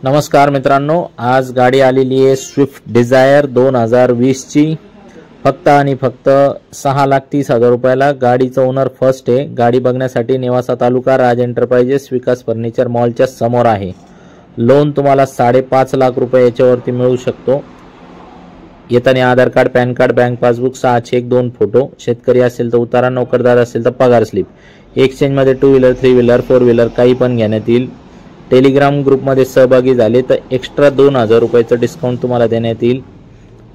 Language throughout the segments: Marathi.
नमस्कार मित्रांनो, आज गाडी आलेली आहे स्विफ्ट डिझायर 2020 ची। फक्त आणि फक्त 6,30,000 रुपयाला। गाडीचा ओनर फर्स्ट आहे। गाडी बघण्यासाठी नेवासा तालुका राज एंटरप्राइजेस विकास फर्निचर मॉलच्या समोर आहे। लोन तुम्हाला 5.5 लाख रुपये याच्यावरती मिळू शकतो। येताना Aadhaar card, PAN card, bank passbook, 6 cheque, 2 photo, शेतकरी असेल तर उतारा, नोकरदार असेल तर पगार स्लिप। एक्सचेंज मध्ये 2 व्हीलर, 3 व्हीलर, 4 व्हीलर काही पण घेण्यात येईल। टेलिग्राम ग्रुप मध्ये सहभागी झाले तर एक्स्ट्रा 2,000 रुपयाचं डिस्काउंट तुम्हाला देण्यात येईल।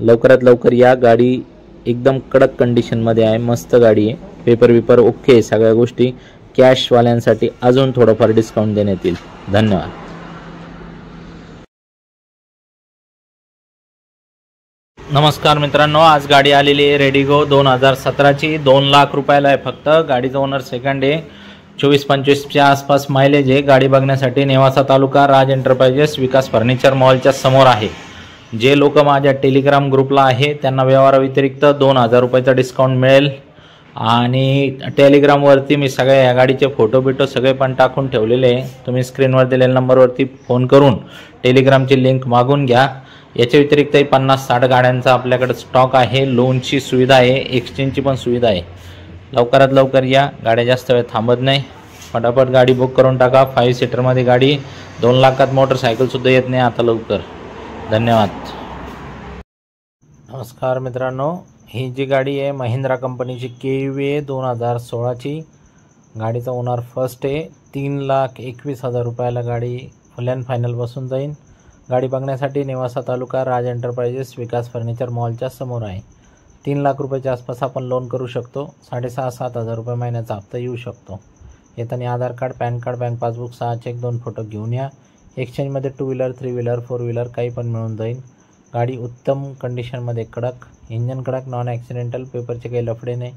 लवकरात लवकर या। गाडी एकदम कडक कंडिशन मध्ये आहे, मस्त गाडी आहे। पेपर ओके, सगळ्या गोष्टी। कॅश वाल्यांसाठी अजून थोडंफार डिस्काउंट देण्यात येईल। धन्यवाद। नमस्कार मित्रांनो, आज गाडी आलेली आहे रेडिगो 2017 ची। 2 लाख रुपयाला आहे फक्त। गाडीचा ओनर सेकंड आहे। 24-25 च्या आसपास मायलेज आहे। गाडी बघण्यासाठी नेवासा तालुका राज एंटरप्राइजेस विकास फर्निचर मॉलच्या समोर आहे। जे लोक माझ्या टेलिग्राम ग्रुपला आहे त्यांना व्यवहाराव्यतिरिक्त 2,000 रुपयाचा डिस्काउंट मिळेल। आणि टेलिग्रामवरती मी सगळ्या या गाडीचे फोटो सगळे पण टाकून ठेवलेले आहे। तुम्ही स्क्रीनवर दिलेल्या नंबरवरती फोन करून टेलिग्रामची लिंक मागून घ्या। याच्या व्यतिरिक्तही 50-60 गाड्यांचा आपल्याकडे स्टॉक आहे। लोनची सुविधा आहे, एक्सचेंजची पण सुविधा आहे। लवकरात लवकर या। गाड्या जास्त वेळ थांबत नाही, फटाफट गाडी बुक करून टाका। 5 सीटरमध्ये गाडी, 2 लाखात मोटरसायकल सुद्धा येत नाही आता लवकर। धन्यवाद। नमस्कार मित्रांनो, ही जी गाडी आहे महिंद्रा कंपनीची KUV 2016 ची। गाडीचा ओनर फर्स्ट आहे। 3,21,000 रुपयाला गाडी फुल अँड फायनल बसून जाईल। गाडी बघण्यासाठी नेवासा तालुका राज एंटरप्राइजेस विकास फर्निचर मॉलच्या समोर आहे। 3 लाख रुपयाच्या आसपास आपण लोन करू शकतो। 6,500-7,000 रुपये महिन्याचा हप्ता येऊ शकतो। येताना Aadhaar card, PAN card, bank passbook, 6 cheque, 2 photo घेऊन या। एक्सचेंजमध्ये 2 व्हीलर, 3 व्हीलर, 4 व्हीलर काही पण मिळून जाईल। गाडी उत्तम कंडिशनमध्ये, कडक इंजन, कडक नॉन ॲक्सिडेंटल, पेपरचे काही लफडे नाही।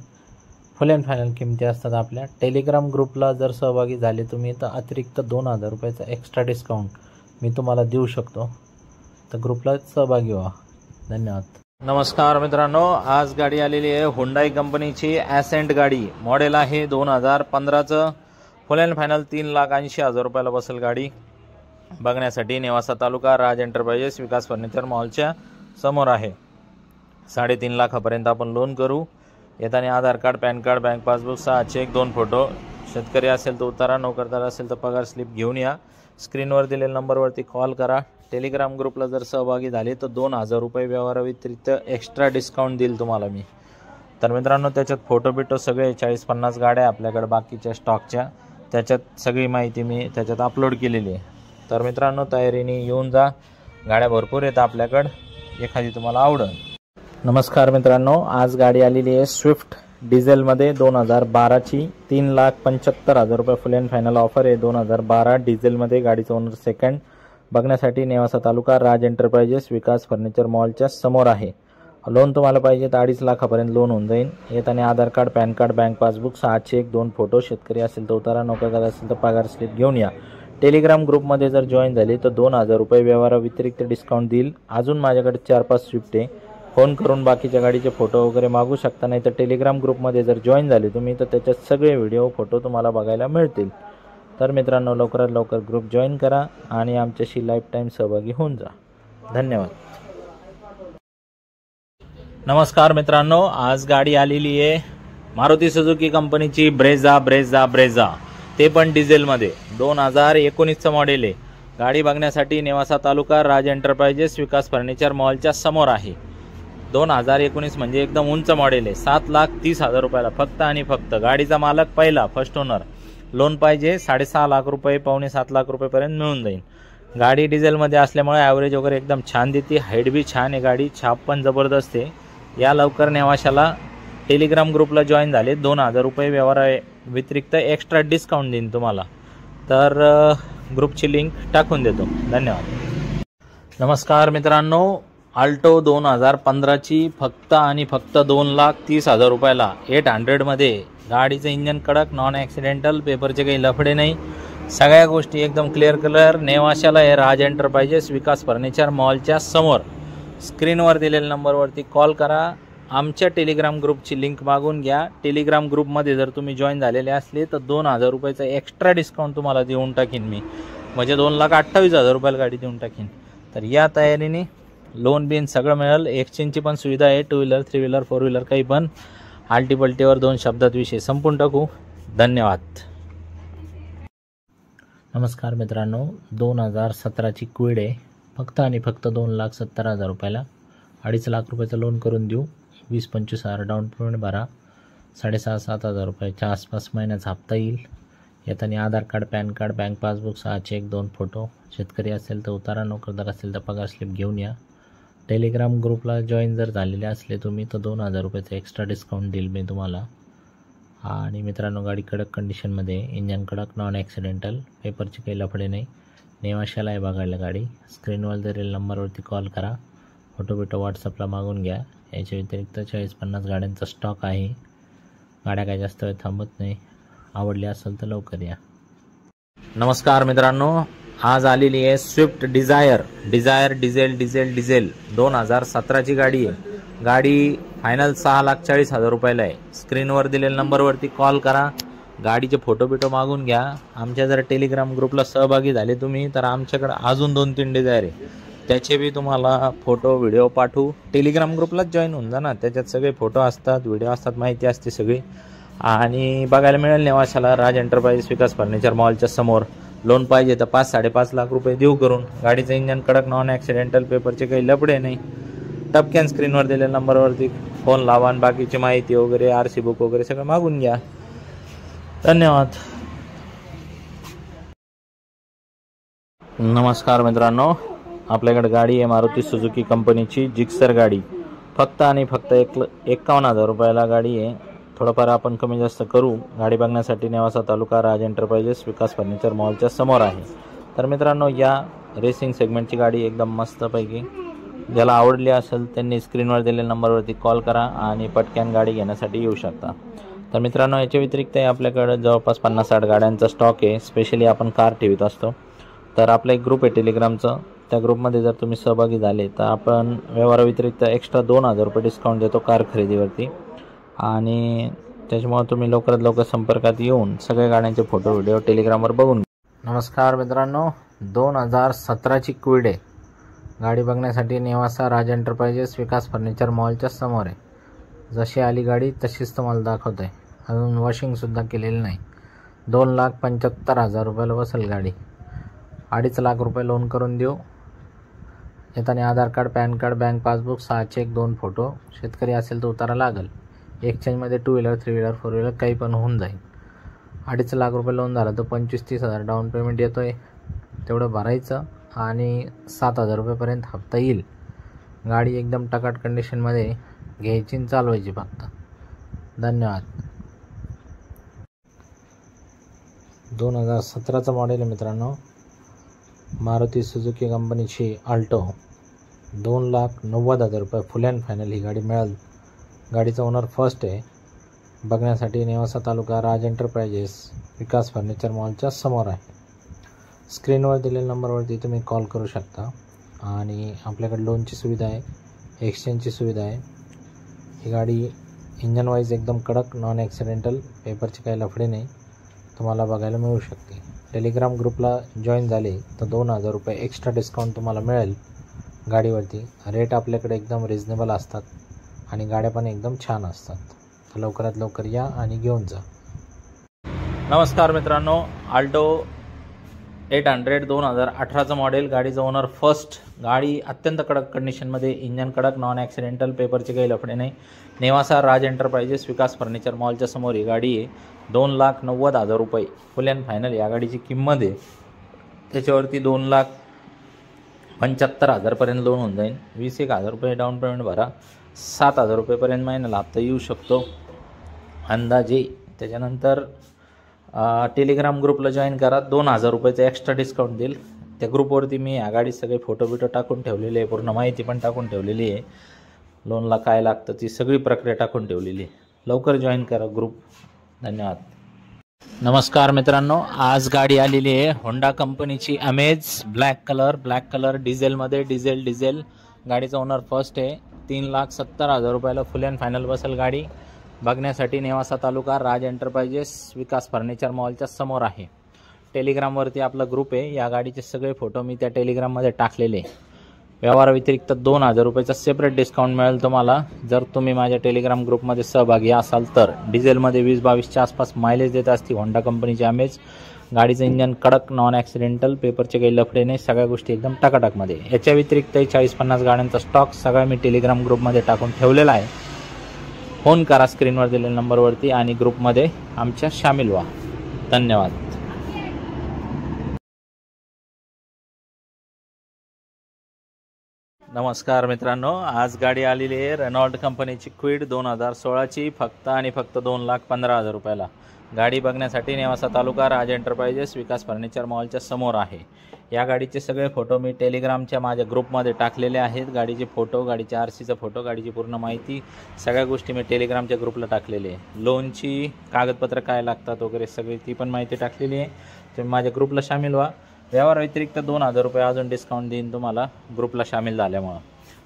फुल अँड फायनल किमती असतात आपल्या। टेलिग्राम ग्रुपला जर सहभागी झाले तुम्ही तर अतिरिक्त 2,000 रुपयाचा एक्स्ट्रा डिस्काउंट मी तुम्हाला देऊ शकतो, तर ग्रुपला सहभागी व्हा। धन्यवाद। नमस्कार मित्रांनो, आज गाडी आलेली आहे हुंडाई कंपनीची ॲसेंट गाडी। मॉडेल आहे 2015चं। फुल अँड फायनल 3,80,000 रुपयाला बसेल गाडी। बघण्यासाठी नेवासा तालुका राज एंटरप्राइजेस विकास फर्निचर मॉलच्या समोर आहे। 3.5 लाखापर्यंत आपण लोन करू। येताना Aadhaar card, PAN card, bank passbook, 6 cheque, 2 photo, शेतकरी असेल तर उतारा, नोकरदार असेल तर पगार स्लिप घेऊन या। स्क्रीनवर दिलेल्या नंबरवरती कॉल करा। टेलिग्राम ग्रुपला जर सहभागी झाले तर 2,000 रुपये व्यवहाराव्यतिरिक्त एक्स्ट्रा डिस्काउंट देईल तुम्हाला मी। तर मित्रांनो, त्याच्यात फोटो सगळे 40-50 गाड्या आपल्याकडे बाकीच्या स्टॉकच्या, त्याच्यात सगळी माहिती मी त्याच्यात अपलोड केलेली आहे। तर मित्रांनो, तयारीने येऊन जा। गाड्या भरपूर आहेत आपल्याकडे, एखादी तुम्हाला आवडेल। नमस्कार मित्रांनो, आज गाडी आलेली आहे स्विफ्ट डिझेलमध्ये 2012 ची। 3,75,000 रुपये फुल अँड फायनल ऑफर आहे। 2012 डिझेलमध्ये। गाडीचा ओनर सेकंड। बघण्यासाठी नेवासा तालुका राज एंटरप्राइजेस विकास फर्निचर मॉलच्या समोर आहे। लोन तुम्हाला पाहिजे तर 2.5 लाखापर्यंत लोन होऊन जाईल। येताना Aadhaar card, PAN card, bank passbook, 6 cheque, 2 photo, शेतकरी असेल तर उतारा, नोकरदार असेल तर पगार स्लिप घेऊन या। टेलिग्राम ग्रुपमध्ये जर जॉईन झाले तर 2,000 रुपये व्यवहाराव्यतिरिक्त डिस्काउंट देईल। अजून माझ्याकडे 4-5 स्विफ्ट आहे। फोन करून बाकीच्या गाडीचे फोटो वगैरे मागू शकता। नाही तर टेलिग्राम ग्रुपमध्ये जर जॉईन झाले तुम्ही तर त्याच्यात सगळे व्हिडिओ, फोटो तुम्हाला बघायला मिळतील। तर मित्रांनो, लवकरात लवकर ग्रुप जॉईन करा आणि आमच्याशी लाईफ टाईम सहभागी होऊन जा। धन्यवाद। नमस्कार मित्रांनो, आज गाडी आलेली आहे मारुती सुझुकी कंपनीची ब्रेझा, ते पण डिझेलमध्ये। 2019चं मॉडेल आहे। गाडी बघण्यासाठी नेवासा तालुका राज एंटरप्राइजेस विकास फर्निचर मॉलच्या समोर आहे। 2019 म्हणजे एकदम उंच मॉडेल आहे। 7,30,000 रुपयाला फक्त आणि फक्त। गाडीचा मालक पहिला, फर्स्ट ओनर। लोन पाहिजे 6.5 लाख रुपये, 7.25 लाख रुपयेपर्यंत मिळून जाईल। गाडी डिझेलमध्ये असल्यामुळे ॲव्हरेज वगैरे एकदम छान देते। हाईट बी छान आहे गाडी, छाप पण जबरदस्त आहे। या लवकर नेवाशाला। टेलिग्राम ग्रुपला जॉईन झाले 2,000 रुपये व्यवहाराव्यतिरिक्त एक्स्ट्रा डिस्काउंट देईन तुम्हाला। तर ग्रुपची लिंक टाकून देतो। धन्यवाद। नमस्कार मित्रांनो, आल्टो 2015 ची फक्त आणि फक्त 2,30,000 रुपयाला 800 मध्ये। गाडीचं इंजन कडक, नॉन ॲक्सिडेंटल, पेपरचे काही लफडे नाही, सगळ्या गोष्टी एकदम क्लिअर। नेवाशाला आहे राज एंटरप्राइजेस विकास फर्निचर मॉलच्या समोर। स्क्रीनवर दिलेल्या नंबरवरती कॉल करा। आमच्या टेलिग्राम ग्रुपची लिंक मागून घ्या। टेलिग्राम ग्रुपमध्ये जर तुम्ही जॉईन झालेले असले तर 2,000 रुपयाचा एक्स्ट्रा डिस्काउंट तुम्हाला देऊन टाकीन मी। म्हणजे 2,28,000 रुपयाला गाडी देऊन टाकीन. तर या तयारीने लोन बिन सगळं मिळेल. एक्सचेंजची पण सुविधा आहे. 2 व्हीलर 3 व्हीलर 4 व्हीलर काही पण. आल्टीपल्टीवर 2 शब्दात विषय संपून टाकू. धन्यवाद. नमस्कार मित्रांनो, 2017ची क्विड आहे. फक्त आणि फक्त 2,70,000 रुपयाला 2.5 लाख रुपयाचं लोन करून देऊ. 20-25,000 डाऊन पेमेंट भरा. 6,500-7,000 रुपयाच्या आसपास महिन्याचा हप्ता येईल. येताना Aadhaar card, PAN card, bank passbook, 6 cheque, 2 photo. शेतकरी असेल तर उतारा, नोकरदार असेल तर पगार स्लिप घेऊन या. टेलिग्राम ग्रुपला जॉईन जर झालेले असले तुम्ही तर 2,000 रुपयाचं एक्स्ट्रा डिस्काउंट देईल मी तुम्हाला. आणि मित्रांनो, गाडी कडक कंडिशनमध्ये, इंजन कडक, नॉन ॲक्सिडेंटल, पेपरची काही लफडे नाही. नेवाशाला आहे बघायला गाडी. स्क्रीनवर दिलेल्या नंबरवरती कॉल करा. फोटो बिटो व्हॉट्सअपला मागून घ्या. याच्या व्यतिरिक्त 40-50 गाड्यांचा स्टॉक आहे. गाड्या काही जास्त वेळ थांबत नाही. आवडली असेल तर लवकर या. नमस्कार मित्रांनो, आज आलेली आहे स्विफ्ट डिझायर डिझेल 2017ची गाडी आहे. गाडी फायनल 6,40,000 रुपयाला आहे. स्क्रीनवर दिलेल्या नंबरवरती कॉल करा. गाडीचे फोटो बिटो मागून घ्या. आमच्या जर टेलिग्राम ग्रुपला सहभागी झाले तुम्ही तर आमच्याकडे अजून 2-3 डिझायर आहे. त्याचे बी तुम्हाला फोटो व्हिडिओ पाठवू. टेलिग्राम ग्रुपलाच जॉईन होऊन जा ना. त्याच्यात सगळे फोटो असतात, व्हिडिओ असतात, माहिती असते सगळी. आणि बघायला मिळेल नेवाशाला राज एंटरप्राइजेस विकास फर्निचर मॉलच्या समोर. लोन पाहिजे तर 5-5.5 लाख रुपये देऊ करून. गाडीचं इंजन कडक, नॉन ॲक्सिडेंटल, पेपरचे काही लपडे नाही. टपक्यान स्क्रीनवर दिलेल्या नंबरवरती फोन लावा आणि बाकीची माहिती वगैरे, RC बुक वगैरे सगळं मागून घ्या. धन्यवाद. नमस्कार मित्रांनो, आपल्याकडे गाडी आहे मारुती सुझुकी कंपनीची जिक्सर गाडी. फक्त आणि फक्त 51,000 रुपयाला गाडी आहे. थोडंफार आपण कमी जास्त करू. गाडी बघण्यासाठी नेवासा तालुका राज एंटरप्राइजेस विकास फर्निचर मॉलच्या समोर आहे. तर मित्रांनो, या रेसिंग सेगमेंटची गाडी एकदम मस्तपैकी. ज्याला आवडली असेल त्यांनी स्क्रीनवर दिलेल्या नंबरवरती कॉल करा आणि पटक्यान गाडी घेण्यासाठी येऊ शकता. तर मित्रांनो, याच्या व्यतिरिक्त आपल्याकडे जवळपास 50-60 गाड्यांचा स्टॉक आहे. स्पेशली आपण कार ठेवत असतो. तर आपला एक ग्रुप आहे टेलिग्रामचं. त्या ग्रुपमध्ये जर तुम्ही सहभागी झाले तर आपण व्यवहाराव्यतिरिक्त एक्स्ट्रा 2,000 रुपये डिस्काउंट देतो कार खरेदीवरती. आणि त्याच्यामुळे तुम्ही लवकरात लवकर संपर्कात येऊन सगळ्या गाड्यांचे फोटो व्हिडिओ टेलिग्रामवर बघून. नमस्कार मित्रांनो, 2017ची क्विड आहे. गाडी बघण्यासाठी नेवासा राज एंटरप्राइजेस विकास फर्निचर मॉलच्या समोर आहे. जशी आली गाडी तशीच तुम्हाला दाखवत आहे. अजून वॉशिंगसुद्धा केलेली नाही. 2,75,000 रुपयाला बसेल गाडी. 2.5 लाख रुपये लोन करून देऊ. येताना Aadhaar card, PAN card, bank passbook, 6 cheque, 2 photo. शेतकरी असेल तर उतारा लागेल. एक्सचेंजमध्ये 2 व्हीलर 3 व्हीलर 4 व्हीलर काही पण होऊन जाईल. 2.5 लाख रुपये लोन झालं तर 25-30,000 डाऊन पेमेंट येतो आहे. तेवढं भरायचं आणि 7,000 रुपयेपर्यंत हप्ता येईल. गाडी एकदम टकाट कंडिशनमध्ये घ्यायची आणि चालवायची फक्त. धन्यवाद. 2017चं मॉडेल आहे मित्रांनो. मारुती सुझुकी कंपनीची अल्टो. 2,90,000 रुपये फुल अँड फायनल ही गाडी मिळेल. गाडीचा ओनर फर्स्ट आहे. बघण्यासाठी नेवासा तालुका राज एंटरप्राइजेस विकास फर्निचर मॉलच्या समोर आहे. स्क्रीनवर दिलेल्या नंबरवरती तुम्ही कॉल करू शकता. आणि आपल्याकडे लोनची सुविधा आहे, एक्सचेंजची सुविधा आहे. ही गाडी इंजन वाईज एकदम कडक, नॉन ॲक्सिडेंटल, पेपरचे काही लफडे नाही. तुम्हाला बघायला मिळू शकते. टेलिग्राम ग्रुपला जॉईन झाले तर 2,000 रुपये एक्स्ट्रा डिस्काउंट तुम्हाला मिळेल गाडीवरती. रेट आपल्याकडे एकदम रिजनेबल असतात आणि गाड्या पण एकदम छान असतात. तर लवकरात लवकर या आणि घेऊन जा. नमस्कार मित्रांनो, अल्टो 800 2018चं मॉडेल. गाडीचं ओनर फर्स्ट. गाडी अत्यंत कडक कंडिशनमध्ये, इंजन कडक, नॉन ॲक्सिडेंटल, पेपरचे काही लफडे नाही. नेवासा राज एंटरप्राइजेस विकास फर्निचर मॉलच्या समोर ही गाडी आहे. 2,90,000 रुपये फुल अँड फायनल या गाडीची किंमत आहे. त्याच्यावरती 2,75,000पर्यंत लोन होऊन जाईल. 21,000 रुपये डाऊन पेमेंट भरा. 7,000 रुपयेपर्यंत महिन्याला हप्ता येऊ शकतो अंदाजे. त्याच्यानंतर टेलिग्राम ग्रुपला जॉईन करा. 2,000 रुपयाचं एक्स्ट्रा डिस्काउंट देईल. त्या ग्रुपवरती मी या गाडी सगळे फोटो बिटो टाकून ठेवलेले आहे. पूर्ण माहिती पण टाकून ठेवलेली आहे. लोनला काय लागतं ती सगळी प्रक्रिया टाकून ठेवलेली आहे. लवकर जॉईन करा ग्रुप. धन्यवाद. नमस्कार मित्रांनो, आज गाडी आलेली आहे होंडा कंपनीची अमेज. ब्लॅक कलर डिझेलमध्ये. डिझेल गाडीचा ओनर फर्स्ट आहे. 3,70,000 रुपयाला फुल अँड फायनल बसेल गाडी. बघण्यासाठी नेवासा तालुका राज एंटरप्राइजेस विकास फर्निचर मॉलच्या समोर आहे. टेलिग्रामवरती आपला ग्रुप आहे, या गाडीचे सगळे फोटो मी त्या टेलिग्राममध्ये टाकलेले. व्यवहाराव्यतिरिक्त 2000 रुपयाचा सेपरेट डिस्काउंट मिळेल तुम्हाला जर तुम्ही माझ्या टेलिग्राम ग्रुपमध्ये सहभागी असाल तर. डिझेलमध्ये 20-22च्या आसपास मायलेज देत असते होंडा कंपनीची अमेज. गाडीचं इंजन कडक, नॉन ॲक्सिडेंटल, पेपरचे काही लफडे नाही, सगळ्या गोष्टी एकदम टकाटकमध्ये. याच्या व्यतिरिक्त 40-50 गाड्यांचा स्टॉक सगळा मी टेलिग्राम ग्रुपमध्ये टाकून ठेवलेला आहे. फोन करा स्क्रीनवर दिलेल्या नंबरवरती आणि ग्रुपमध्ये आमच्या सामील व्हा. धन्यवाद. नमस्कार मित्रांनो, आज गाडी आलेली आहे रेनॉल्ट कंपनीची क्विड 2016ची, फक्त आणि फक्त 2,15,000 रुपयाला. गाडी बघण्यासाठी नेवासा तालुका, राज एंटरप्राइजेस, विकास फर्निचर मॉलच्या समोर आहे. या गाडीचे सगळे फोटो मी टेलिग्रामच्या माझ्या ग्रुपमध्ये टाकलेले आहेत. गाडीचे फोटो, गाडीच्या आरसीचा फोटो, गाडीची पूर्ण माहिती, सगळ्या गोष्टी मी टेलिग्रामच्या ग्रुपला टाकलेली आहे. लोनची कागदपत्र काय लागतात वगैरे सगळी ती पण माहिती टाकलेली आहे. तुम्ही माझ्या ग्रुपला सामील व्हा. व्यवहाराव्यतिरिक्त 2000 रुपये अजून डिस्काउंट देईन तुम्हाला ग्रुपला सामील झाल्यामुळं.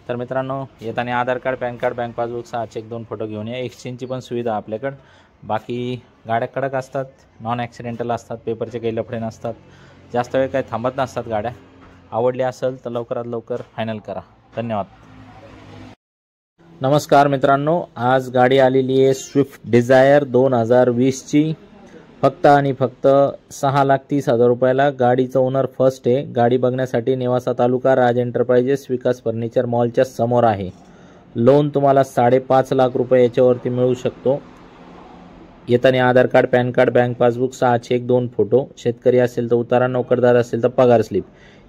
तर मित्रांनो, येताना Aadhaar card, PAN card, bank passbook, 6 cheque, 2 photo घेऊन या. एक्सचेंजची पण सुविधा आपल्याकडं. बाकी गाड्या कडक असतात, नॉन ॲक्सिडेंटल असतात, पेपरचे काही लफडे नसतात, जास्त वेळ काही थांबत नसतात गाड्या. आवडली असेल तर लवकरात लवकर फायनल करा. धन्यवाद. नमस्कार मित्रांनो, आज गाडी आलेली आहे स्विफ्ट डिझायर 2020ची, फक्त आणि फक्त 6,30,000 रुपयाला. गाडीचं ओनर फर्स्ट आहे. गाडी बघण्यासाठी नेवासा तालुका, राज एंटरप्राइजेस, विकास फर्निचर मॉलच्या समोर आहे. लोन तुम्हाला 5.5 लाख रुपये याच्यावरती मिळू शकतो. येताना Aadhaar card, PAN card, bank passbook, 6 cheque, 2 photo. शेतकरी असेल तर उतारा, नोकरदार असेल तर पगार स्लिप.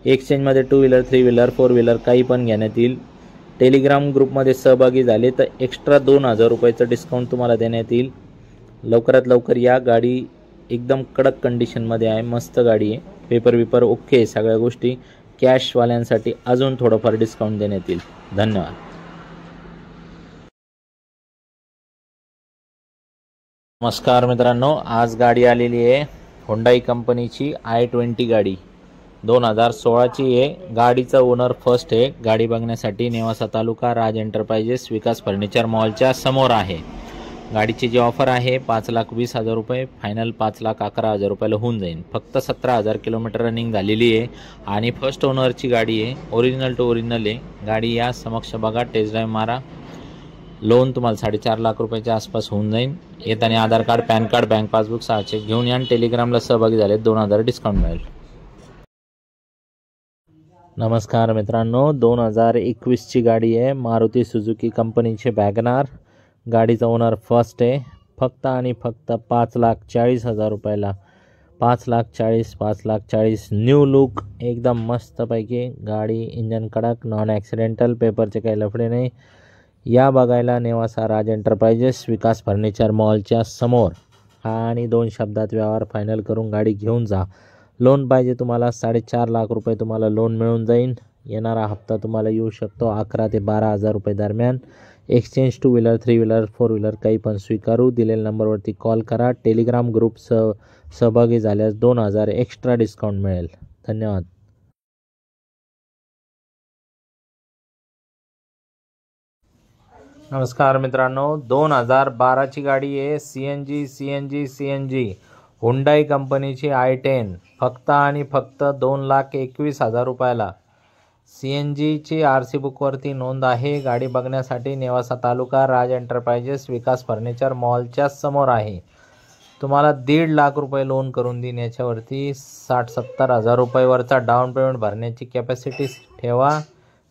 एक्सचेंजमध्ये 2 व्हीलर, 3 व्हीलर, 4 व्हीलर काही पण घेण्यात येईल. टेलिग्राम ग्रुपमध्ये सहभागी झाले तर एक्स्ट्रा 2000 रुपयाचं डिस्काउंट तुम्हाला देण्यात येईल. लवकरात लवकर या. गाडी एकदम कडक कंडिशनमध्ये आहे, मस्त गाडी आहे, पेपर विपर ओके, सगळ्या गोष्टी. कॅशवाल्यांसाठी अजून थोडंफार डिस्काउंट देण्यात येईल. धन्यवाद. नमस्कार मित्रांनो, आज गाडी आलेली आहे होंडाई कंपनीची i20 गाडी 2016ची आहे. गाडीचा ओनर फर्स्ट आहे. गाडी बघण्यासाठी नेवासा तालुका, राज एंटरप्राइजेस, विकास फर्निचर मॉलच्या समोर आहे. गाडीची जी ऑफर आहे 5,20,000 रुपये, फायनल 5,11,000 रुपयाला होऊन जाईल. फक्त 17,000 किलोमीटर रनिंग झालेली आहे आणि फर्स्ट ओनरची गाडी आहे. ओरिजिनल टू ओरिजिनल आहे गाडी. या समक्ष बघा, टेस्ट ड्राईव्ह मारा. लोन तुम्हाला 4.5 लाख रुपयाच्या आसपास होऊन जाईल. येताना Aadhaar card, PAN card, bank passbook, 6 cheque घेऊन या. टेलिग्रामला सहभागी झाले 2000 डिस्काउंट मिळेल. नमस्कार मित्रांनो, 2021ची गाडी आहे, मारुती सुझुकी कंपनीचे वॅगनार. गाडीचा ओनर फर्स्ट आहे. फक्त आणि फक्त 5,40,000 रुपयाला. 5,40,000 न्यू लुक, एकदम मस्तपैकी गाडी. इंजन कडक, नॉन ॲक्सिडेंटल, पेपरचे काही लफडे नाही. या बघायला नेवासा, राज एंटरप्राइजेस, विकास फर्निचर मॉलच्या समोर. आणि 2 शब्दात व्यवहार फायनल करून गाडी घेऊन जा. लोन पाहिजे तुम्हाला 4.5 लाख रुपये तुम्हाला लोन मिळून जाईल. येणारा हप्ता तुम्हाला येऊ शकतो 11,000 ते 12,000 रुपये दरम्यान. एक्सचेंज 2 व्हीलर, 3 व्हीलर, 4 व्हीलर काही पण स्वीकारू. दिलेल्या नंबरवरती कॉल करा. टेलिग्राम ग्रुप सहभागी झाल्यास 2000 एक्स्ट्रा डिस्काउंट मिळेल. धन्यवाद. नमस्कार मित्रांनो, 2012ची गाडी आहे, CNG हुंडाई कंपनीची i10, फक्त आणि फक्त 2,21,000 रुपयाला. CNGची RC बुकवरती नोंद आहे. गाडी बघण्यासाठी नेवासा तालुका, राज एंटरप्राइजेस, विकास फर्निचर मॉलच्या समोर आहे. तुम्हाला 1.5 लाख रुपये लोन करून देईन. याच्यावरती 60-70 हजार रुपयेवरचा डाऊन पेमेंट भरण्याची कॅपॅसिटी ठेवा.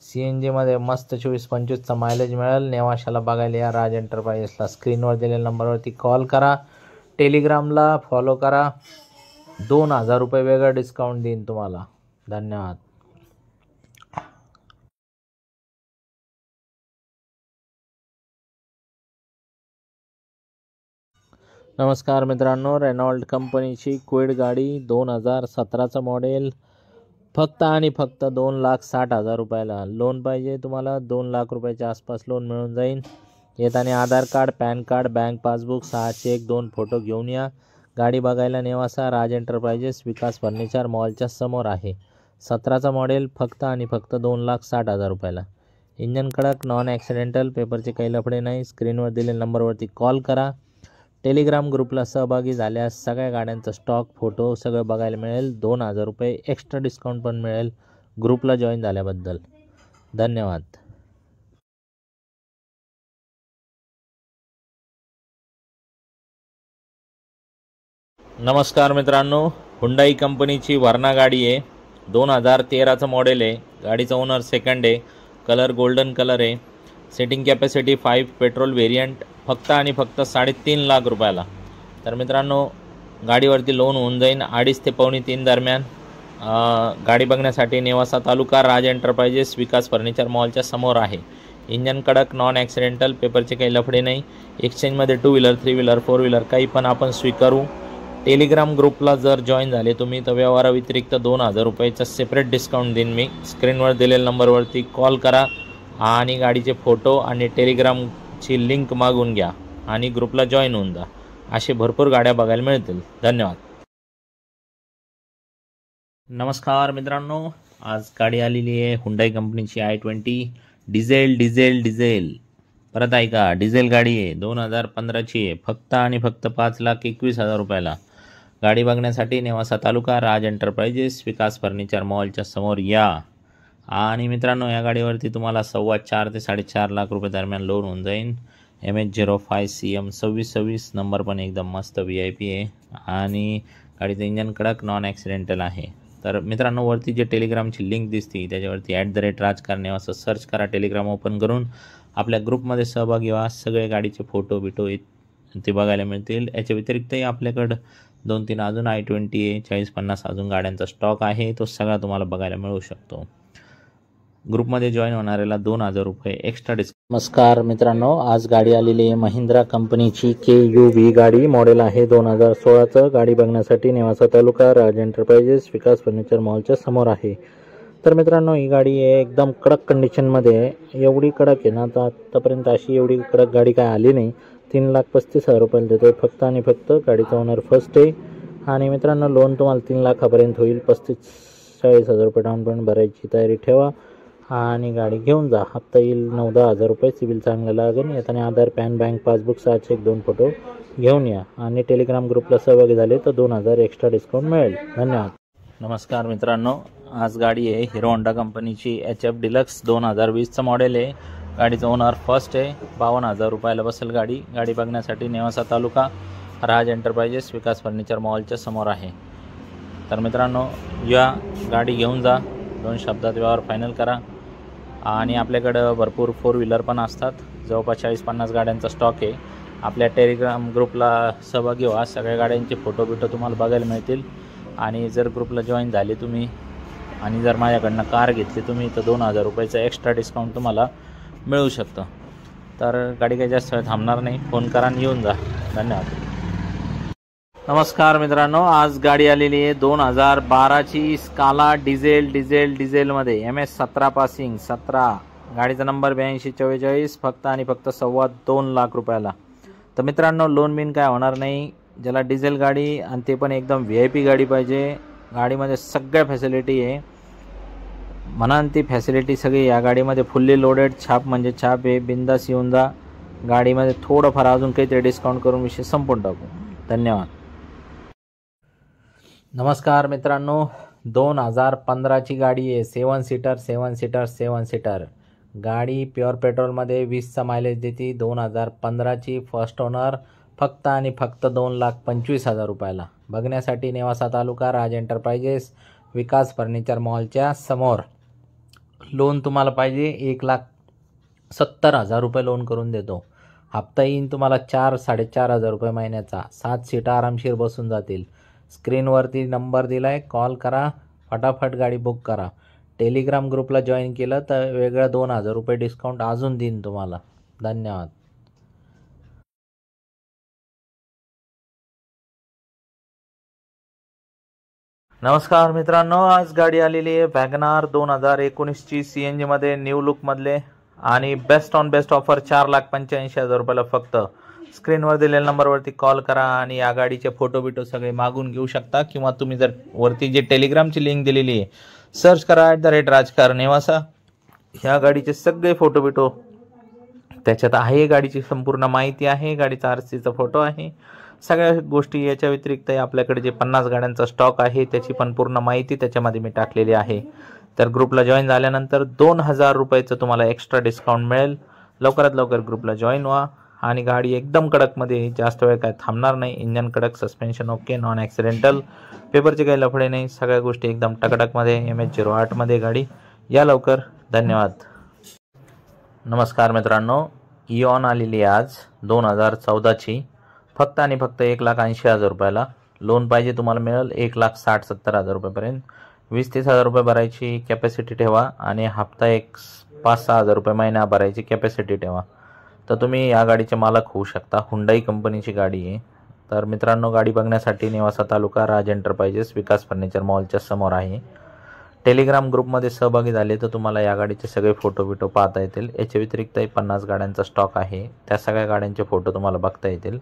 CNGमध्ये मस्त 24-25चा मायलेज मिळेल. नेवाशाला बघायला या राज एंटरप्राइजेसला. स्क्रीनवर दिलेल्या नंबरवरती कॉल करा. टेलिग्रामला फॉलो करा. 2000 रुपये वेगळं डिस्काउंट देईन तुम्हाला. धन्यवाद. नमस्कार मित्रांनो, रेनॉल्ट कंपनीची क्विड गाडी 2017चं मॉडेल, फक्त आणि फक्त 2,60,000 रुपयाला. लोन पाहिजे तुम्हाला 2 लाख रुपयाच्या आसपास लोन मिळून जाईल. येताना Aadhaar card, PAN card, bank passbook, 6 cheque, 2 photo घेऊन या. गाडी बघायला नेवासा, राज एंटरप्राइजेस, विकास फर्निचर मॉलच्या समोर आहे. 17चा मॉडेल, फक्त आणि फक्त 2,60,000 रुपयाला. इंजन कडक, नॉन ॲक्सिडेंटल, पेपरचे काही लफडे नाही. स्क्रीनवर दिलेल्या नंबरवरती कॉल करा. टेलिग्राम ग्रुपला सहभागी झाल्यास सगळ्या गाड्यांचा स्टॉक फोटो सगळं बघायला मिळेल. 2000 रुपये एक्स्ट्रा डिस्काउंट पण मिळेल ग्रुपला जॉईन झाल्याबद्दल. धन्यवाद. नमस्कार मित्रांनो, हुंडाई कंपनीची वर्ना गाडी आहे. 2013चं मॉडेल आहे. गाडीचा ओनर सेकंड आहे. कलर गोल्डन कलर आहे. Sitting capacity 5, petrol variant. फक्त आणि फक्त 3.5 लाख रुपयाला. तर मित्रांनो, गाडीवरती लोन होऊन जाईल 2.5 ते 2.25 दरम्यान. गाडी बघण्यासाठी नेवासा तालुका, राज एंटरप्राइजेस, विकास फर्निचर मॉलच्या समोर आहे. इंजन कडक, नॉन ॲक्सिडेंटल, पेपरचे काही लफडे नाही. एक्सचेंजमध्ये 2 व्हीलर, 3 व्हीलर, 4 व्हीलर काही पण आपण स्वीकारू. टेलिग्राम ग्रुपला जर जॉईन झाले तुम्ही तर व्यवहाराव्यतिरिक्त 2000 रुपयाचा सेपरेट डिस्काउंट देईन मी. स्क्रीनवर दिलेल्या नंबरवरती कॉल करा आणि गाडीचे फोटो आणि टेलिग्रामची लिंक मागून घ्या आणि ग्रुपला जॉईन होऊन जा. असे भरपूर गाड्या बघायला मिळतील. धन्यवाद. नमस्कार मित्रांनो, आज गाडी आलेली आहे हुंडाई कंपनीची i20 डिझेल. परत ऐका, डिझेल गाडी आहे. 2015ची आहे. फक्त आणि फक्त 5,21,000 रुपयाला. गाडी बघण्यासाठी नेवासा तालुका, राज एंटरप्राइजेस, विकास फर्निचर मॉलच्या समोर या. आणि मित्रांनो, या गाडीवरती तुम्हाला 4.25 ते 4.5 लाख रुपये दरम्यान लोन होऊन जाईल. MH05CM 2626 नंबर पण एकदम मस्त VIP आहे आणि गाडीचं इंजन कडक, नॉन ॲक्सिडेंटल आहे. तर मित्रांनो, वरती जे टेलिग्रामची लिंक दिसते त्याच्यावरती @राजकारण असं सर्च करा. टेलिग्राम ओपन करून आपल्या ग्रुपमध्ये सहभागी व्हा. सगळे गाडीचे फोटो बिटो ते बघायला मिळतील. याच्या व्यतिरिक्तही आपल्याकडं 2-3 अजून i20 आहे. 40-50 अजून गाड्यांचा स्टॉक आहे. तो सगळा तुम्हाला बघायला मिळू शकतो. ग्रुपमध्ये जॉईन होणाऱ्याला 2000 रुपये एक्स्ट्रा डिस्काउंट. नमस्कार मित्रांनो, आज गाडी आलेली आहे महिंद्रा कंपनीची KUV गाडी. मॉडेल आहे 2016चं. गाडी बघण्यासाठी नेवासा तालुका, राज एंटरप्राइजेस, विकास फर्निचर मॉलच्या समोर आहे. तर मित्रांनो, ही गाडी आहे एकदम कडक कंडिशनमध्ये आहे. एवढी कडक आहे ना, तर आत्तापर्यंत अशी एवढी कडक गाडी काय आली नाही. 3,35,000 रुपयाला देतो फक्त आणि फक्त. गाडीचा ओनर फर्स्ट आहे. आणि मित्रांनो, लोन तुम्हाला 3 लाखापर्यंत होईल. 35-40,000 रुपये डाऊन पेमेंट भरायची तयारी ठेवा आणि गाडी घेऊन जा. हप्ता येईल 9-10,000 रुपये. सिबिल चांगलं लागेल. येताना Aadhaar, PAN, bank passbook, 6 cheque, 2 photo घेऊन या. आणि टेलिग्राम ग्रुपला सहभागी झाले तर 2000 एक्स्ट्रा डिस्काउंट मिळेल. धन्यवाद. नमस्कार मित्रांनो, आज गाडी आहे हिरो होंडा कंपनीची HF डिलक्स 2020चं मॉडेल आहे. गाडीचं ओनर फर्स्ट आहे. 52,000 रुपयाला बसेल गाडी. गाडी बघण्यासाठी नेवासा तालुका, राज एंटरप्राइजेस, विकास फर्निचर मॉलच्या समोर आहे. तर मित्रांनो, या गाडी घेऊन जा. 2 शब्दात व्यवहार फायनल करा. आणि आपल्याकडं भरपूर 4 व्हीलर पण असतात. जवळपास 40-50 गाड्यांचा स्टॉक आहे. आपल्या टेलिग्राम ग्रुपला सहभागी व्हा. सगळ्या गाड्यांचे फोटो बिटो तुम्हाला बघायला मिळतील. आणि जर ग्रुपला जॉईन झाले तुम्ही आणि जर माझ्याकडनं कार घेतली तुम्ही तर 2000 रुपयाचं एक्स्ट्रा डिस्काउंट तुम्हाला मिळू शकतं. तर गाडी काही जास्त वेळ थांबणार नाही. फोन करा आणि येऊन जा. धन्यवाद. नमस्कार मित्रांनो, आज गाडी आलेली आहे 2012ची स्काला डिझेलमध्ये. MS17 passing 17. गाडीचा नंबर 8244. फक्त आणि फक्त 2.25 लाख रुपयाला. तर मित्रांनो, लोन बिन काय होणार नाही. ज्याला डिझेल गाडी आणि ते पण एकदम VIP गाडी पाहिजे. गाडीमध्ये सगळ्या फॅसिलिटी आहे. म्हणाल ती फॅसिलिटी सगळी या गाडीमध्ये फुल्ली लोडेड. छाप म्हणजे छाप आहे. बिंदास येऊन जा. गाडीमध्ये थोडंफार अजून काहीतरी डिस्काउंट करून विषय संपून टाकू. धन्यवाद. नमस्कार मित्रांनो, 2015ची गाडी आहे. 7 सीटर गाडी. प्युअर पेट्रोलमध्ये 20चा मायलेज देते. 2015ची फर्स्ट ओनर. फक्त आणि फक्त 2,25,000 रुपयाला. बघण्यासाठी नेवासा तालुका, राज एंटरप्राइजेस, विकास फर्निचर मॉलच्या समोर. लोन तुम्हाला पाहिजे 1,70,000 रुपये लोन करून देतो. हप्ता येईन तुम्हाला 4-4.5 रुपये महिन्याचा. 7 सीटर आरामशीर बसून जातील. स्क्रीनवरती नंबर दिला आहे. कॉल करा. फटाफट गाडी बुक करा. टेलिग्राम ग्रुपला जॉईन केलं तर वेगळं 2000 रुपये डिस्काउंट अजून देईन तुम्हाला. धन्यवाद. नमस्कार मित्रांनो, आज गाडी आलेली आहे वॅगनार 2019ची CNG मध्ये, न्यू लुकमधले आणि बेस्ट ऑन बेस्ट ऑफर 4,85,000 रुपयाला फक्त. स्क्रीनवर दिलेल्या नंबरवरती कॉल करा आणि या गाडीचे फोटो बिटो सगळे मागून घेऊ शकता. किंवा तुम्ही जर वरती जे टेलिग्रामची लिंक दिलेली आहे सर्च करा @राजकारण नेवासा. ह्या गाडीचे सगळे फोटो बिटो त्याच्यात आहे गाडीची संपूर्ण माहिती आहे, गाडीचा आरसीचा फोटो आहे, सगळ्या गोष्टी. याच्या व्यतिरिक्त आपल्याकडे जे 50 गाड्यांचा स्टॉक आहे त्याची पण पूर्ण माहिती त्याच्यामध्ये मी टाकलेली आहे. तर ग्रुपला जॉईन झाल्यानंतर 2000 रुपयाचं तुम्हाला एक्स्ट्रा डिस्काउंट मिळेल. लवकरात लवकर ग्रुपला जॉईन व्हा. आणि गाडी एकदम कडकमध्ये, जास्त वेळ काय थांबणार नाही. इंजन कडक, सस्पेन्शन ओके, नॉन ॲक्सिडेंटल, पेपरचे काही लफडे नाही, सगळ्या गोष्टी एकदम टकटकमध्ये. MH08 गाडी. या लवकर. धन्यवाद. नमस्कार मित्रांनो, इऑन आलेली आज 2014ची, फक्त आणि फक्त 1,80,000 रुपयाला. लोन पाहिजे तुम्हाला मिळेल 1,60,70,000 रुपयापर्यंत. 20-30 हजार रुपये भरायची कॅपॅसिटी ठेवा आणि हप्ता 5-6 हजार रुपये महिना भरायची कॅपॅसिटी ठेवा, तर तुम्ही या गाडीचे मालक होऊ शकता. हुंडाई कंपनीची गाडी आहे. तर मित्रांनो, गाडी बघण्यासाठी नेवासा तालुका, राज एंटरप्राइजेस, विकास फर्निचर मॉलच्या समोर आहे. टेलिग्राम ग्रुपमध्ये सहभागी झाले तर तुम्हाला या गाडीचे सगळे फोटो पाहता येतील. याच्या व्यतिरिक्तही 50 गाड्यांचा स्टॉक आहे, त्या सगळ्या गाड्यांचे फोटो तुम्हाला बघता येतील.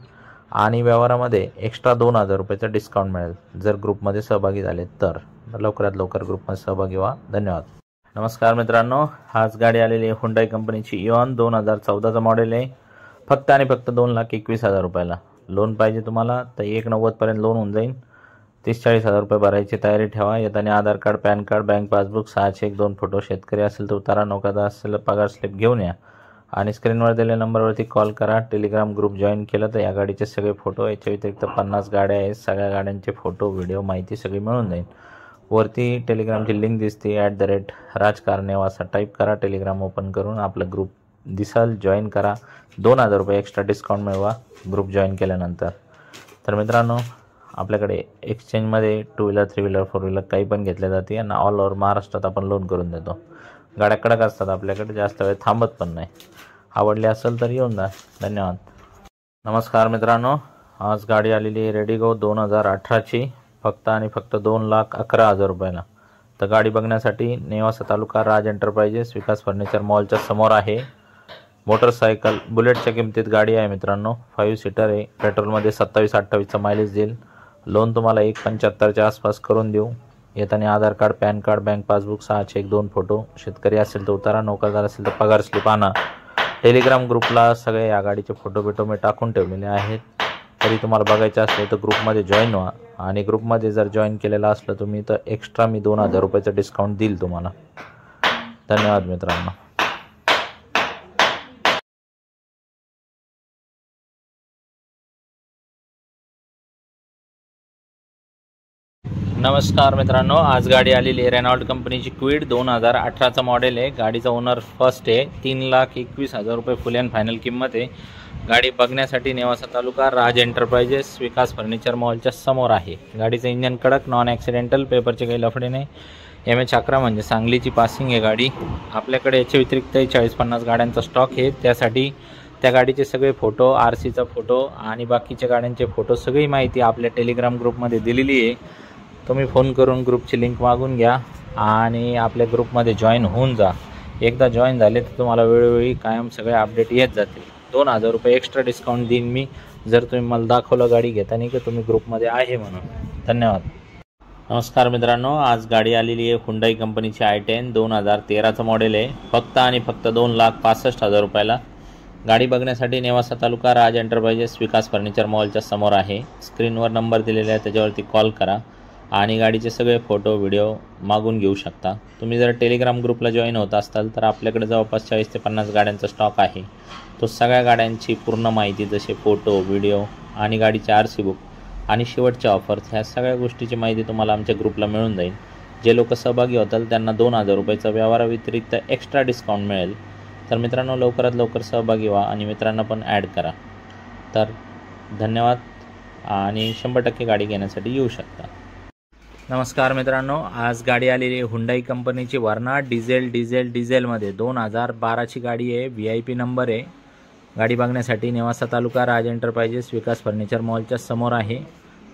आणि व्यवहारामध्ये एक्स्ट्रा 2,000 रुपयाचं डिस्काउंट मिळेल जर ग्रुपमध्ये सहभागी झाले तर. लवकरात लवकर ग्रुपमध्ये सहभागी व्हा. धन्यवाद. नमस्कार मित्रांनो, आज गाडी आलेली आहे हुंडाई कंपनीची इऑन 2014चा मॉडेल आहे. फक्त आणि फक्त 2,21,000 रुपयाला. लोन पाहिजे तुम्हाला तर 1,90,000पर्यंत लोन होऊन जाईल. 30-40 हजार रुपये भरायची तयारी ठेवा. येताना Aadhaar card, PAN card, bank passbook, 6 cheque, 2 photo. शेतकरी असेल तर उतारा, नोकरदार असेल तर पगार स्लिप घेऊन या. आणि स्क्रीनवर दिलेल्या नंबरवरती कॉल करा. टेलिग्राम ग्रुप जॉईन केलं तर या गाडीचे सगळे फोटो, याच्या व्यतिरिक्त 50 गाड्या आहेत, सगळ्या गाड्यांचे फोटो, व्हिडिओ, माहिती सगळी मिळून जाईल. वरती टेलिग्रामची लिंक दिसते, @राजकारनेवासा टाईप करा. टेलिग्राम ओपन करून आपला ग्रुप दिसाल, जॉईन करा. 2,000 रुपये एक्स्ट्रा डिस्काउंट मिळवा ग्रुप जॉईन केल्यानंतर. तर मित्रांनो, आपल्याकडे एक्सचेंजमध्ये 2 व्हीलर, 3 व्हीलर, 4 व्हीलर काही पण घेतले जाते आणि ऑल ओव्हर महाराष्ट्रात आपण लोन करून देतो. गाड्या कडक असतात आपल्याकडे, जास्त वेळ थांबत पण नाही. आवडली असेल तर येऊन जा. धन्यवाद. नमस्कार मित्रांनो, आज गाडी आलेली आहे रेडिगो 2018ची, फक्त आणि फक्त 2,11,000 रुपयाला. तर गाडी बघण्यासाठी नेवासा तालुका, राज एंटरप्राइजेस, विकास फर्निचर मॉलच्या समोर आहे. मोटरसायकल बुलेटच्या किमतीत गाडी आहे मित्रांनो. 5 सीटर आहे. पेट्रोलमध्ये 27-28चा मायलेज देईल. लोन तुम्हाला 1,75च्या आसपास करून देऊ. येताना Aadhaar card, PAN card, bank passbook, 6 cheque, 2 photo. शेतकरी असेल तर उतारा, नोकरदार असेल तर पगार स्लिप आणा. टेलिग्राम ग्रुपला सगळे या गाडीचे फोटो मी टाकून ठेवलेले आहेत. तरी तुम्हाला बघायचं असले तर ग्रुपमध्ये जॉईन व्हा. आणि ग्रुपमध्ये जर जॉईन केलेलं असलं तुम्ही तर एक्स्ट्रा मी 2,000 रुपयाचं डिस्काउंट देईल तुम्हाला. धन्यवाद मित्रांनो. नमस्कार मित्रांनो, आज गाडी आलेली आहे रेनॉल्ट कंपनीची क्विड 2018चा मॉडेल आहे. गाडीचा ओनर फर्स्ट आहे. 3,21,000 रुपये फुल अँड फायनल किंमत आहे. गाडी बघण्यासाठी नेवासा तालुका, राज एंटरप्राइजेस, विकास फर्निचर मॉलच्या समोर आहे. गाडीचं इंजन कडक, नॉन ॲक्सिडेंटल, पेपरचे काही लफडे नाही. MH11 म्हणजे सांगलीची पासिंग आहे गाडी. आपल्याकडे याच्या व्यतिरिक्तही 40-50 गाड्यांचा स्टॉक आहे. त्यासाठी त्या गाडीचे सगळे फोटो, RCचा फोटो आणि बाकीच्या गाड्यांचे फोटो, सगळी माहिती आपल्या टेलिग्राम ग्रुपमध्ये दिलेली आहे. तुम्ही फोन करून ग्रुपची लिंक मागून घ्या आणि आपल्या ग्रुपमध्ये जॉईन होऊन जा. एकदा जॉईन झाले तर तुम्हाला वेळोवेळी कायम सगळे अपडेट येत जातील. 2,000 रुपये एक्स्ट्रा डिस्काउंट देईन मी जर तुम्ही मला दाखवलं गाडी घेताना की तुम्ही ग्रुपमध्ये आहे म्हणून. धन्यवाद. नमस्कार मित्रांनो, आज गाडी आलेली आहे हुंडाई कंपनीची i10 2013चं मॉडेल आहे. फक्त आणि फक्त 2,65,000 रुपयाला. गाडी बघण्यासाठी नेवासा तालुका, राज एंटरप्राइजेस, विकास फर्निचर मॉलच्या समोर आहे. स्क्रीनवर नंबर दिलेला आहे, त्याच्यावरती कॉल करा आणि गाडीचे सगळे फोटो, व्हिडिओ मागून घेऊ शकता. तुम्ही जर टेलिग्राम ग्रुपला जॉईन होत असाल तर आपल्याकडे जवळपास 40 ते 50 गाड्यांचा स्टॉक आहे. तो सगळ्या गाड्यांची पूर्ण माहिती, जसे फोटो, व्हिडिओ आणि गाडीचे RC बुक आणि शेवटच्या ऑफर्स, ह्या सगळ्या गोष्टीची माहिती तुम्हाला आमच्या ग्रुपला मिळून जाईल. जे लोक सहभागी होतील त्यांना 2,000 रुपयाचा व्यवहाराव्यतिरिक्त एक्स्ट्रा डिस्काउंट मिळेल. तर मित्रांनो, लवकरात लवकर सहभागी व्हा आणि मित्रांना पण ॲड करा. तर धन्यवाद आणि 100% गाडी घेण्यासाठी येऊ शकता. नमस्कार मित्रांनो, आज गाडी आलेली आहे हुंडाई कंपनीची वर्ना डिझेलमध्ये 2012ची गाडी आहे. VIP नंबर आहे. गाडी बघण्यासाठी नेवासा तालुका, राज एंटरप्राइजेस, विकास फर्निचर मॉलच्या समोर आहे.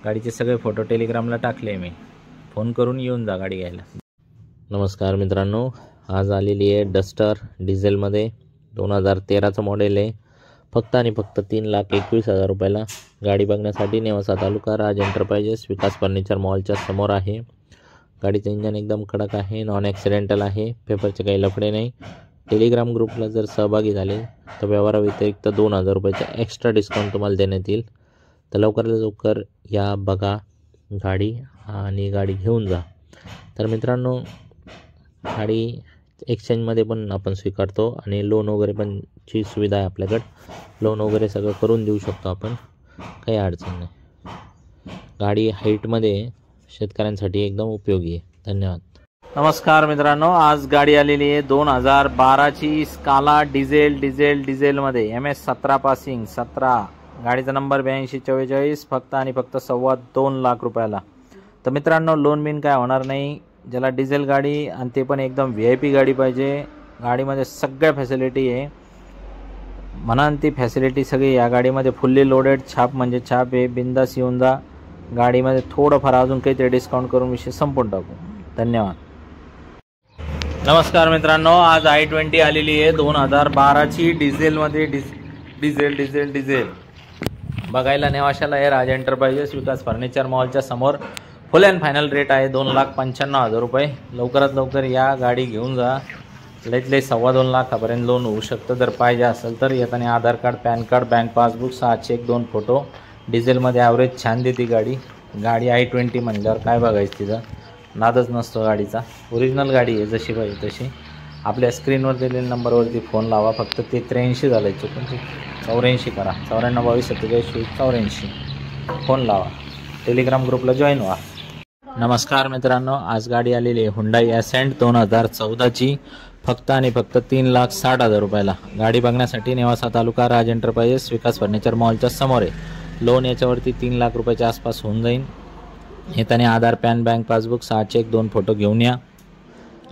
गाडीचे सगळे फोटो टेलिग्रामला टाकले मी. फोन करून येऊन जा गाडी घ्यायला. नमस्कार मित्रांनो, आज आलेली आहे डस्टर डिझेलमध्ये 2013चं मॉडेल आहे. फक्त आणि फक्त 3,21,000 रुपयाला. गाडी बघण्यासाठी नेवासा तालुका, राज एंटरप्राइजेस, विकास फर्निचर मॉलच्या समोर आहे. गाडीचं इंजन एकदम कडक आहे, नॉन ॲक्सिडेंटल आहे, पेपरचे काही लफडे नाही. टेलिग्राम ग्रुपला जर सहभागी झाले तर व्यवहाराव्यतिरिक्त 2000 रुपयाचा एक्स्ट्रा डिस्काउंट तुम्हाला देण्यात येईल. तर लवकरात लवकर या, बघा गाडी आणि गाडी घेऊन जा. तर मित्रांनो, गाडी एक्सचेंजमध्ये पण आपण स्वीकारतो आणि लोन वगैरे पण ची सुविधा आहे आपल्याकडं. लोन वगैरे सगळं करून देऊ शकतो आपण, काही अडचण नाही. गाडी हाईटमध्ये शेतकऱ्यांसाठी एकदम उपयोगी आहे. धन्यवाद. नमस्कार मित्रांनो, आज गाडी आलेली आहे 2012ची स्काला डिझेलमध्ये MS17 पासिंग 17. गाडीचा नंबर 8244, फक्त आणि फक्त 2.25 लाख रुपयाला. तर मित्रांनो, लोन बिन काय होणार नाही. ज्याला डिझेल गाडी आणि ते पण एकदम VIP गाडी पाहिजे, गाडीमध्ये सगळ्या फॅसिलिटी आहे, म्हणाल ती फॅसिलिटी सगळी या गाडीमध्ये फुल्ली लोडेड. छाप म्हणजे छाप आहे, बिंदास येऊन जा. गाडीमध्ये थोडंफार अजून काहीतरी डिस्काउंट करून विषय संपून टाकू. धन्यवाद. नमस्कार मित्रांनो, आज i20 आलेली आहे 2012ची डिझेलमध्ये. डिझेल बघायला नेवाशाला आहे. राज एंटरप्राइजेस विकास फर्निचर मॉलच्या समोर. फुल अँड फायनल रेट आहे 2,95,000 रुपये. लवकरात लवकर या, गाडी घेऊन जा. लईतले 2.25 लाखापर्यंत लोन होऊ शकतं. जर पाहिजे असेल तर येताना Aadhaar card, PAN card, bank passbook, 6 cheque, 2 photo. डिझेलमध्ये ॲव्हरेज छान देते गाडी. गाडी i20 म्हणल्यावर काय बघायचं, तिथं नादच नसतो गाडीचा. ओरिजिनल गाडी आहे, जशी पाहिजे तशी. आपल्या स्क्रीनवर दिलेल्या नंबरवरती फोन लावा. फक्त ते 83 झालं आहे, चुकून 84 करा. 9422474784 फोन लावा. टेलिग्राम ग्रुपला जॉईन व्हा. नमस्कार मित्रांनो, आज गाडी आलेली आहे हुंडाई ॲसेंट 2014ची, फक्त आणि फक्त 3,60,000 रुपयाला. गाडी बघण्यासाठी नेवासा तालुका, राज एंटरप्राइजेस विकास फर्निचर मॉलच्या समोर आहे. लोन याच्यावरती 3 लाख रुपयाच्या आसपास होऊन जाईल. येताना Aadhaar, PAN, bank passbook, 6 cheque, 2 photo घेऊन या.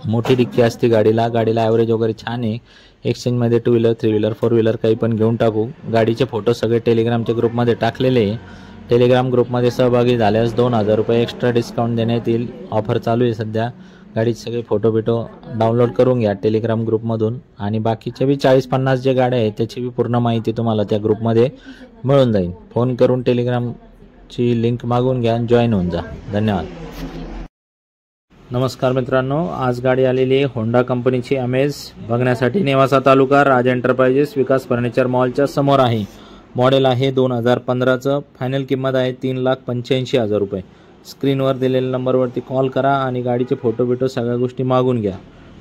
मोठी डिक्की असते गाडीला. ॲव्हरेज वगैरे छान आहे. एक्सचेंजमध्ये 2 व्हीलर, 3 व्हीलर, 4 व्हीलर काही पण घेऊन टाकू. गाडीचे फोटो सगळे टेलिग्रामच्या ग्रुपमध्ये टाकलेले आहे. टेलिग्राम ग्रुपमध्ये सहभागी झाल्यास 2,000 रुपये एक्स्ट्रा डिस्काउंट देण्यात येईल. ऑफर चालू आहे सध्या. गाडीचे सगळे फोटो डाउनलोड करून घ्या टेलिग्राम ग्रुपमधून. आणि बाकीचे बी 40-50 जे गाड्या आहेत त्याची बी पूर्ण माहिती तुम्हाला त्या ग्रुपमध्ये मिळून जाईल. फोन करून टेलिग्रामची लिंक मागून घ्या, जॉईन होऊन जा. धन्यवाद. नमस्कार मित्रांनो, आज गाडी आलेली आहे होंडा कंपनीची अमेज. बघण्यासाठी नेवासा तालुका, राज एंटरप्राइजेस विकास फर्निचर मॉलच्या समोर आहे. मॉडेल आहे 2015चं. फायनल किंमत आहे 3,85,000 रुपये. स्क्रीनवर दिलेल्या नंबरवरती कॉल करा आणि गाडीचे फोटो सगळ्या गोष्टी मागून घ्या.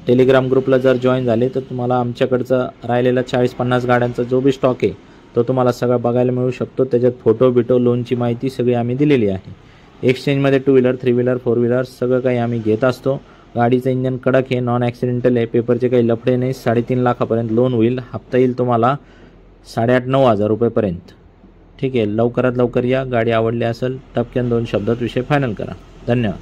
टेलिग्राम ग्रुपला जर जॉईन झाले तर तुम्हाला आमच्याकडचा राहिलेला 40-50 गाड्यांचा जो बी स्टॉक आहे तो तुम्हाला सगळा बघायला मिळू शकतो. त्याच्यात फोटो लोनची माहिती सगळी आम्ही दिलेली आहे. एक्सचेंजमध्ये 2 व्हीलर, 3 व्हीलर, 4 व्हीलर सगळं काही आम्ही घेत असतो. गाडीचं इंजन कडक आहे, नॉन ॲक्सिडेंटल आहे, पेपरचे काही लफडे नाही. 3.5 लाखापर्यंत लोन होईल. हप्ता येईल तुम्हाला 8,500-9,000 रुपयेपर्यंत. ठीक आहे, लवकरात लवकर या. गाडी आवडली असेल टपक्यान 2 शब्दात विषय फायनल करा. धन्यवाद.